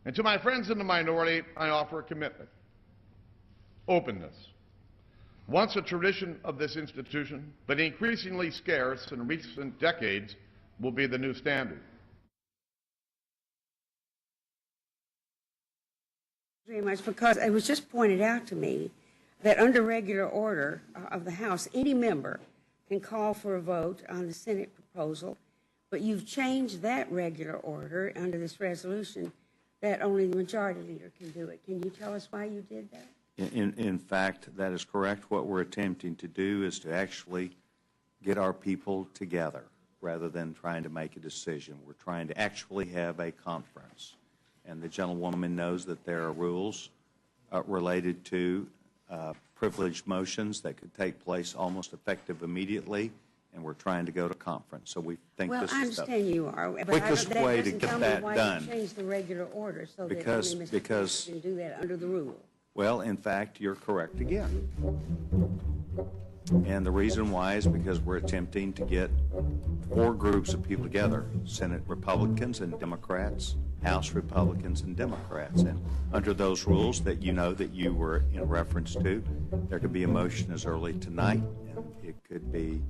And to my friends in the minority, I offer a commitment: openness. Once a tradition of this institution, but increasingly scarce in recent decades, will be the new standard. Very much, because it was just pointed out to me that under regular order of the House, any member can call for a vote on the Senate proposal, but you've changed that regular order under this resolution that only the majority leader can do it. Can you tell us why you did that? In fact, that is correct. What we're attempting to do is to actually get our people together rather than trying to make a decision. We're trying to actually have a conference. And the gentlewoman knows that there are rules related to privileged motions that could take place almost effective immediately, and we're trying to go to conference. So we think Well, this I is the understand you are, but quickest that way to doesn't get tell me that why done. you changed the regular order so Because- that only Mr. because- Pence can do that under the rule. Well, in fact, you're correct again. And the reason why is because we're attempting to get 4 groups of people together: Senate Republicans and Democrats, House Republicans and Democrats. And under those rules that you know that you were in reference to, there could be a motion as early tonight, and it could be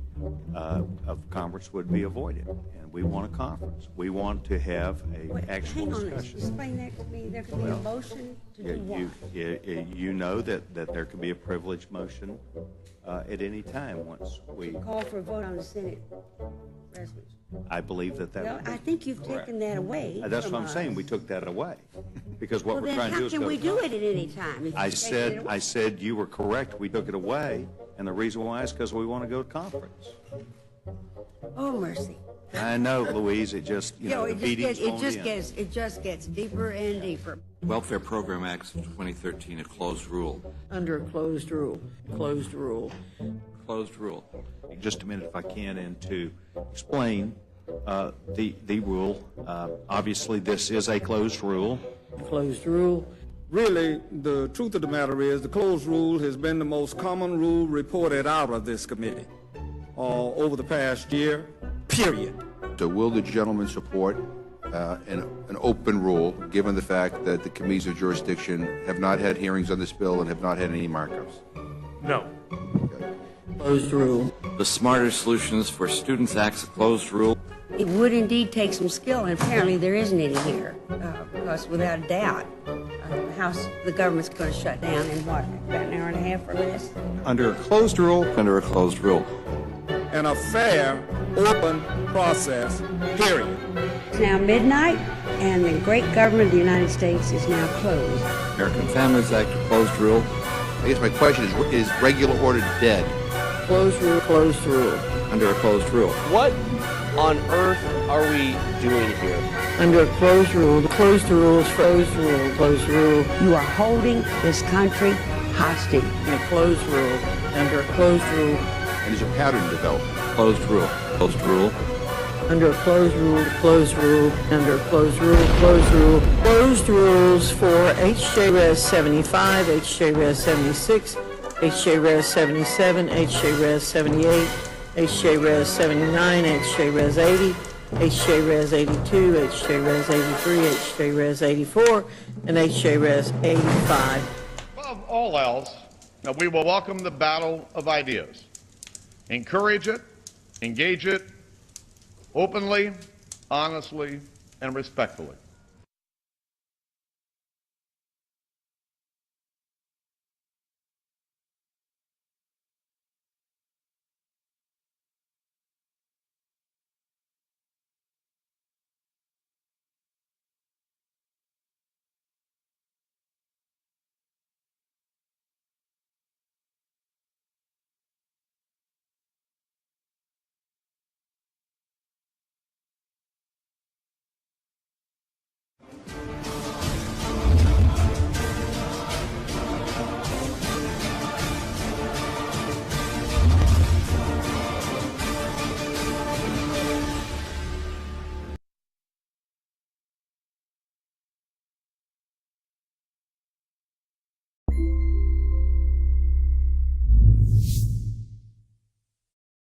of conference would be avoided. And we want a conference. We want to have an actual Hang on, discussion. explain that to me. There could be a motion to do what? You know that there could be a privileged motion at any time once we. Call for a vote on the Senate resolution. I believe that Well, would be I think you've correct. taken that away. That's from what I'm saying. us. We took that away because what Well, we're then trying to do how is can go we to do it conference. at any time? if I you've taken it said away? I said you were correct. We took it away, and the reason why is because we want to go to conference. Oh, mercy. I know, Louise. It just the beating's going in. It just gets deeper and deeper. Welfare Program Acts of 2013, a closed rule. Under a closed rule. Closed rule. Closed rule. Just a minute, if I can, and to explain the rule. Obviously, this is a closed rule. Closed rule. Really, the truth of the matter is the closed rule has been the most common rule reported out of this committee over the past year, period. So will the gentleman support an open rule, given the fact that the committees of jurisdiction have not had hearings on this bill and have not had any markups? No. Closed rule. The Smarter Solutions for Students Act's a closed rule. It would indeed take some skill, and apparently there isn't any here, because without a doubt, the government's going to shut down in what, about an hour and a half or less? Under a closed rule. Under a closed rule. And a fair, open process, period. It's now midnight, and the great government of the United States is now closed. American Families Act, a closed rule. I guess my question is regular order dead? Closed rule. Closed rule. Under a closed rule. What on earth are we doing here? Under a closed rule. The closed rule is closed rule. Closed rule. You are holding this country hostage. In a closed rule. Under a closed rule. And there's a pattern developed. Closed rule. Closed rule. Under a closed rule. Closed rule. Under a closed rule. Closed rule. Closed rules for HJRES 75, HJRES 76, HJRES 77, HJRES 78, HJRES 79, HJRES 80, HJRES 82, HJRES 83, HJRES 84, and HJRES 85. Above all else, we will welcome the battle of ideas, encourage it, engage it openly, honestly, and respectfully.